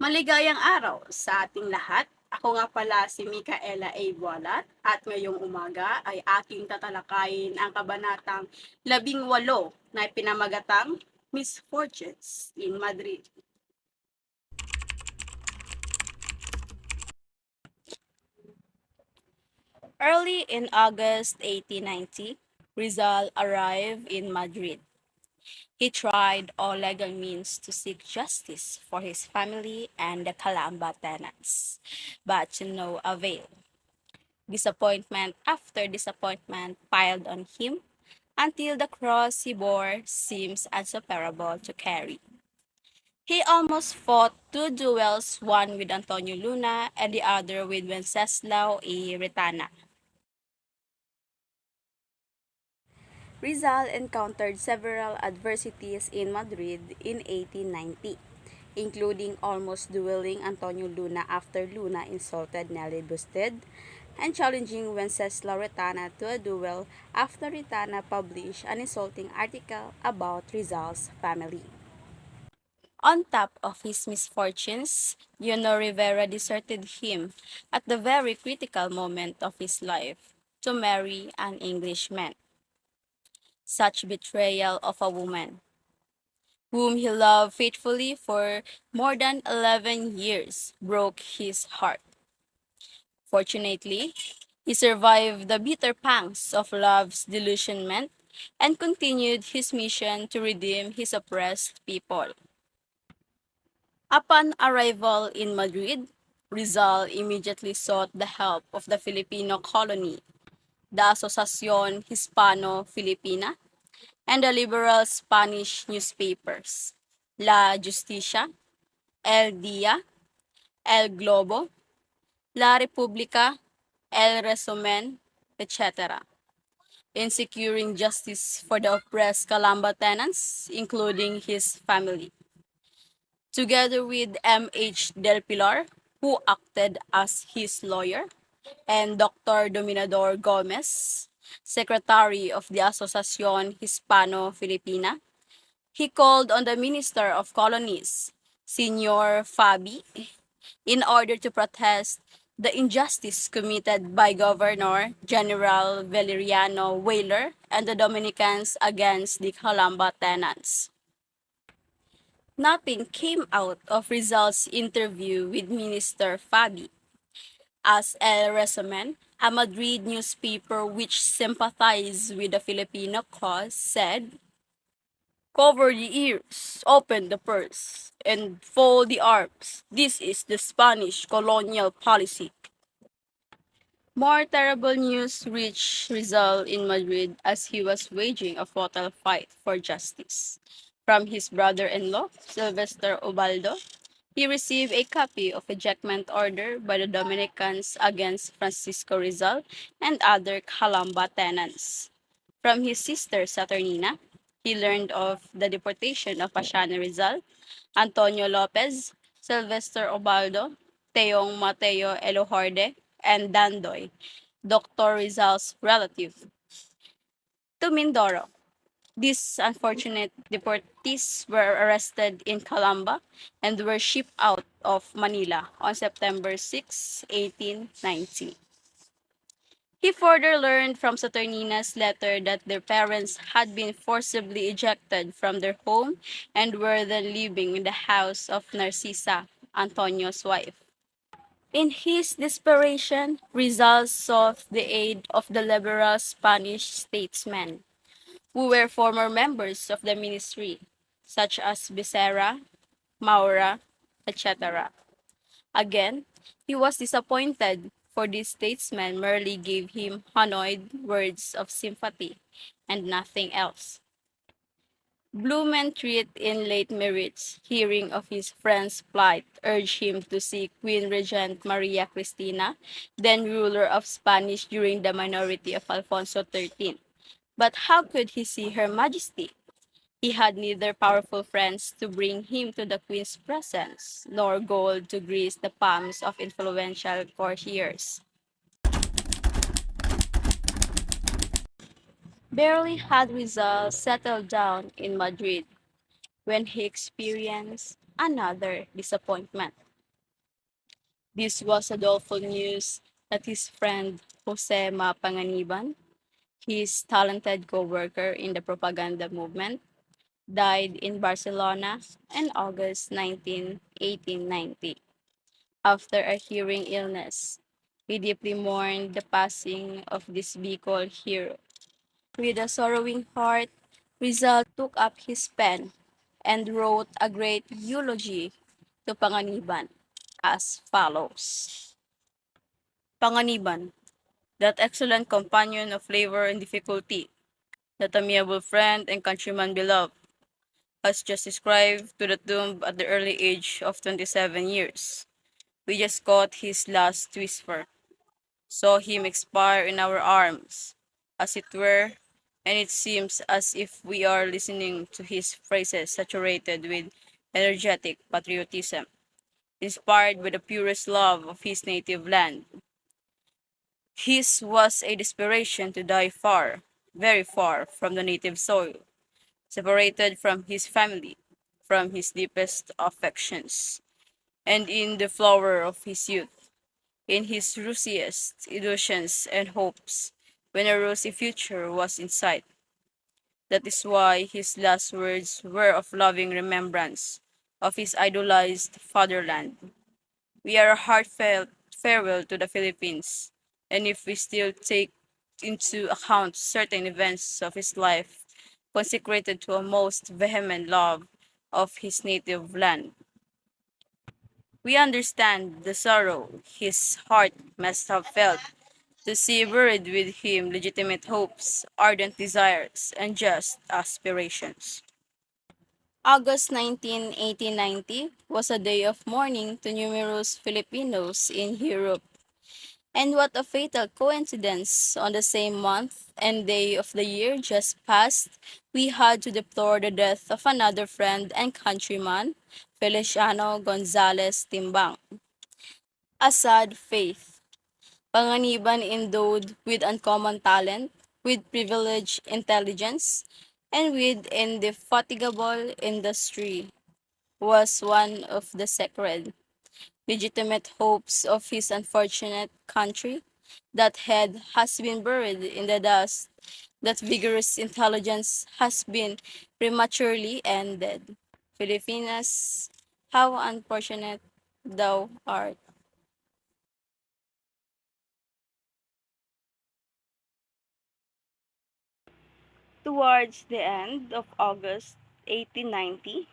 Maligayang araw sa ating lahat. Ako nga pala si Micaela A. Bualat at ngayong umaga ay aking tatalakayin ang kabanatang 18 na pinamagatang Misfortunes in Madrid. Early in August 1890, Rizal arrived in Madrid. He tried all legal means to seek justice for his family and the Calamba tenants, but to no avail. Disappointment after disappointment piled on him until the cross he bore seems insuperable to carry. He almost fought two duels, one with Antonio Luna and the other with Wenceslao A. Retana. Rizal encountered several adversities in Madrid in 1890, including almost dueling Antonio Luna after Luna insulted Nelly Busted, and challenging Wenceslao Retana to a duel after Retana published an insulting article about Rizal's family. On top of his misfortunes, Leonor Rivera deserted him at the very critical moment of his life to marry an Englishman. Such betrayal of a woman, whom he loved faithfully for more than 11 years, broke his heart. Fortunately, he survived the bitter pangs of love's delusionment and continued his mission to redeem his oppressed people. Upon arrival in Madrid, Rizal immediately sought the help of the Filipino colony, the Asociación Hispano-Filipina, and the liberal Spanish newspapers, La Justicia, El Día, El Globo, La República, El Resumen, etc., in securing justice for the oppressed Calamba tenants, including his family. Together with M.H. Del Pilar, who acted as his lawyer, and Dr. Dominador Gomez, secretary of the Asociación Hispano-Filipina, he called on the Minister of Colonies, Senor Fabi, in order to protest the injustice committed by Governor General Valeriano Weyler and the Dominicans against the Calamba tenants. Nothing came out of Rizal's interview with Minister Fabi, as El Resumen, a Madrid newspaper which sympathized with the Filipino cause, said, "Cover the ears, open the purse, and fold the arms. This is the Spanish colonial policy." More terrible news reached Rizal in Madrid as he was waging a fatal fight for justice. From his brother-in-law, Sylvester Ubaldo, he received a copy of ejectment order by the Dominicans against Francisco Rizal and other Calamba tenants. From his sister Saturnina, he learned of the deportation of Pasiano Rizal, Antonio Lopez, Sylvester Obaldo, Teong Mateo Elohorde, and Dandoy, Dr. Rizal's relative, to Mindoro. These unfortunate deportees were arrested in Calamba and were shipped out of Manila on September 6, 1890. He further learned from Saturnina's letter that their parents had been forcibly ejected from their home and were then living in the house of Narcisa, Antonio's wife. In his desperation, Rizal sought the aid of the liberal Spanish statesmen, who were former members of the ministry, such as Becerra, Maura, etc. Again, he was disappointed, for these statesmen merely gave him honeyed words of sympathy and nothing else. Blumentritt, in late marriage, hearing of his friend's plight, urged him to see Queen Regent Maria Cristina, then ruler of Spanish during the minority of Alfonso XIII. But how could he see Her Majesty? He had neither powerful friends to bring him to the Queen's presence, nor gold to grease the palms of influential courtiers. Barely had Rizal settled down in Madrid when he experienced another disappointment. This was a doleful news that his friend Jose Mapanganiban, his talented co-worker in the propaganda movement, died in Barcelona on August 19, 1890, after a hearing illness. He deeply mourned the passing of this Bicol hero. With a sorrowing heart, Rizal took up his pen and wrote a great eulogy to Panganiban as follows. Panganiban, that excellent companion of labor and difficulty, that amiable friend and countryman beloved, has just described to the tomb at the early age of 27 years. We just caught his last whisper, saw him expire in our arms, as it were, and it seems as if we are listening to his phrases saturated with energetic patriotism, inspired by the purest love of his native land. His was a desperation to die far, very far from the native soil, separated from his family, from his deepest affections, and in the flower of his youth, in his rosiest illusions and hopes, when a rosy future was in sight. That is why his last words were of loving remembrance of his idolized fatherland. We are a heartfelt farewell to the Philippines, and if we still take into account certain events of his life consecrated to a most vehement love of his native land, we understand the sorrow his heart must have felt to see buried with him legitimate hopes, ardent desires, and just aspirations. August 19, 1890 was a day of mourning to numerous Filipinos in Europe. And what a fatal coincidence! On the same month and day of the year just past, we had to deplore the death of another friend and countryman, Feliciano Gonzalez Timbang. A sad fate. Panganiban endowed with uncommon talent, with privileged intelligence, and with indefatigable industry, was one of the sacred, legitimate hopes of his unfortunate country. That head has been buried in the dust. That vigorous intelligence has been prematurely ended. Filipinas, how unfortunate thou art. Towards the end of August 1890,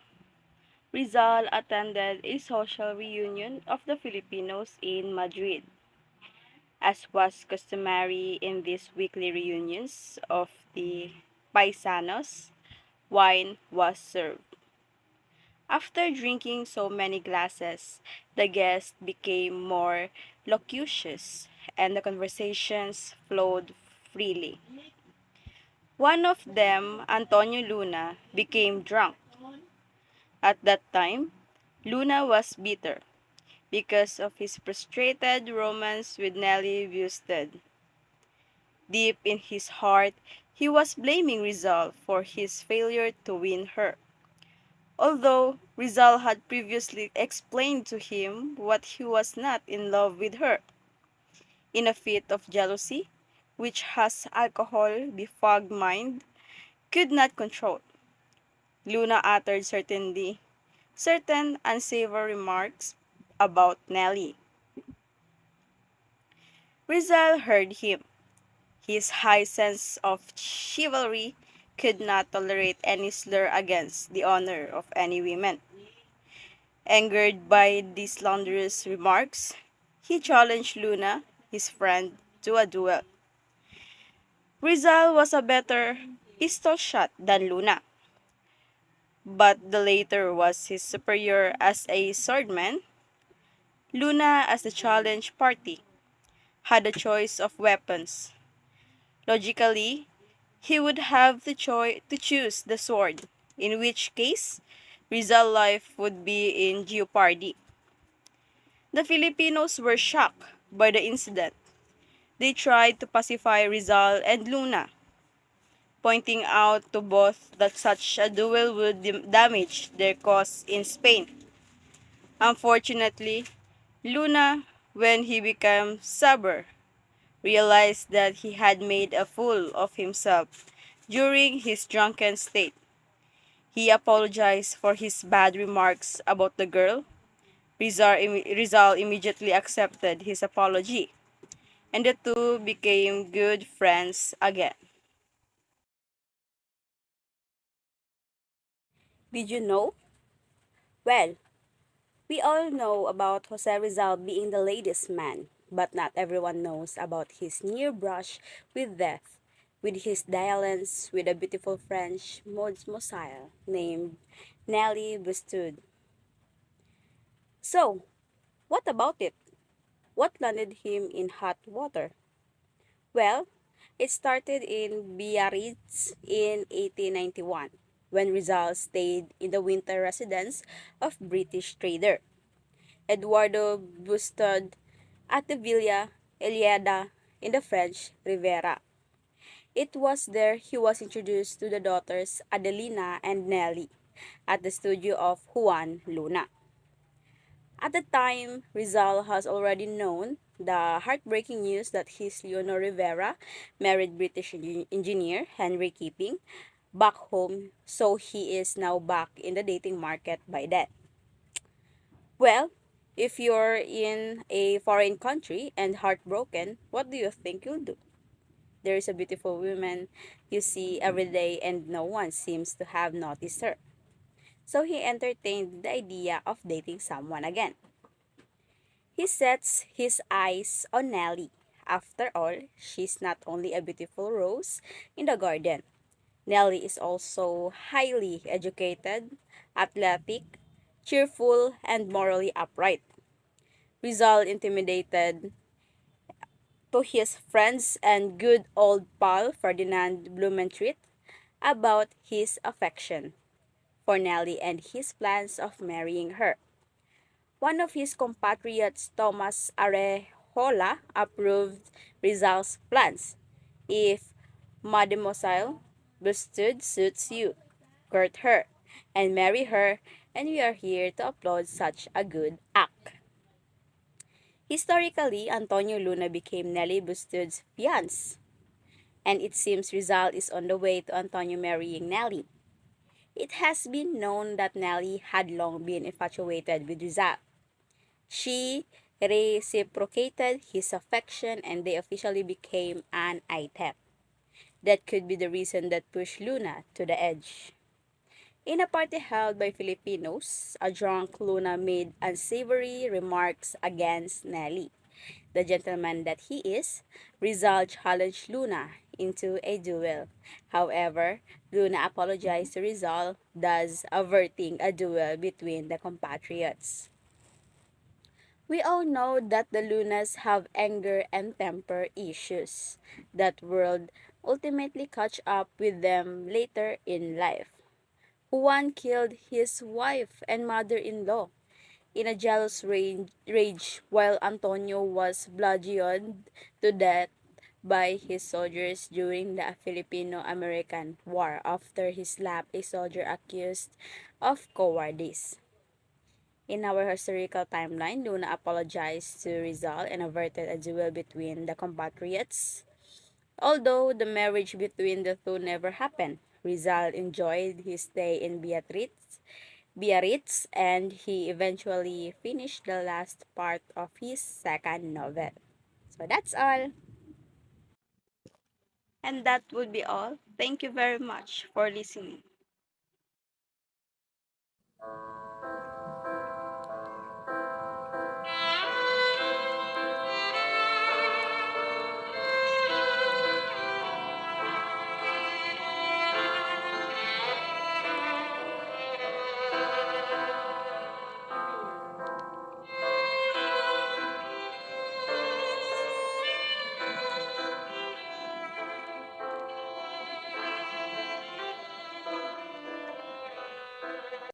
Rizal attended a social reunion of the Filipinos in Madrid. As was customary in these weekly reunions of the paisanos, wine was served. After drinking so many glasses, the guests became more loquacious and the conversations flowed freely. One of them, Antonio Luna, became drunk. At that time, Luna was bitter because of his frustrated romance with Nellie Busted. Deep in his heart, he was blaming Rizal for his failure to win her. Although Rizal had previously explained to him what he was not in love with her. In a fit of jealousy, which has alcohol befogged mind, could not control, Luna uttered certain unsavory remarks about Nellie. Rizal heard him. His high sense of chivalry could not tolerate any slur against the honor of any woman. Angered by these slanderous remarks, he challenged Luna, his friend, to a duel. Rizal was a better pistol shot than Luna, but the latter was his superior as a swordman. Luna, as the challenge party, had a choice of weapons. Logically, he would have to choose the sword, in which case, Rizal's life would be in jeopardy. The Filipinos were shocked by the incident. They tried to pacify Rizal and Luna, pointing out to both that such a duel would damage their cause in Spain. Unfortunately, Luna when he became sober, realized that he had made a fool of himself during his drunken state. He apologized for his bad remarks about the girl. Rizal immediately accepted his apology, and the two became good friends again. Did you know? Well, we all know about Jose Rizal being the ladies' man, but not everyone knows about his near brush with death, with his dalliance with a beautiful French mosile named Nellie Bustud. So, what about it? What landed him in hot water? Well, it started in Biarritz in 1891 when Rizal stayed in the winter residence of British trader Eduardo Bustud at the Villa Eliada in the French Riviera. It was there he was introduced to the daughters Adelina and Nelly at the studio of Juan Luna. At the time, Rizal has already known the heartbreaking news that his Leonor Rivera married British engineer Henry Keeping back home, so he is now back in the dating market by then. Well, if you're in a foreign country and heartbroken, what do you think you'll do? There is a beautiful woman you see every day and no one seems to have noticed her. So he entertained the idea of dating someone again. He sets his eyes on Nellie. After all, she's not only a beautiful rose in the garden. Nellie is also highly educated, athletic, cheerful, and morally upright. Rizal intimidated to his friends and good old pal Ferdinand Blumentritt about his affection for Nellie and his plans of marrying her. One of his compatriots, Thomas Arejola, approved Rizal's plans. If Mademoiselle Bustud suits you, court her and marry her, and we are here to applaud such a good act. Historically, Antonio Luna became Nelly Bustud's fiance, and it seems Rizal is on the way to Antonio marrying Nelly. It has been known that Nelly had long been infatuated with Rizal. She reciprocated his affection and they officially became an item. That could be the reason that pushed Luna to the edge. In a party held by Filipinos, a drunk Luna made unsavory remarks against Nelly. The gentleman that he is, Rizal challenged Luna into a duel. However, Luna apologized to Rizal, thus averting a duel between the compatriots. We all know that the Lunas have anger and temper issues that will ultimately catch up with them later in life. Juan killed his wife and mother-in-law in a jealous rage while Antonio was bludgeoned to death by his soldiers during the Filipino-American War after he slapped a soldier accused of cowardice. In our historical timeline, Luna apologized to Rizal and averted a duel between the compatriots. Although the marriage between the two never happened, Rizal enjoyed his stay in Biarritz, and he eventually finished the last part of his second novel. So that's all. And that would be all. Thank you very much for listening.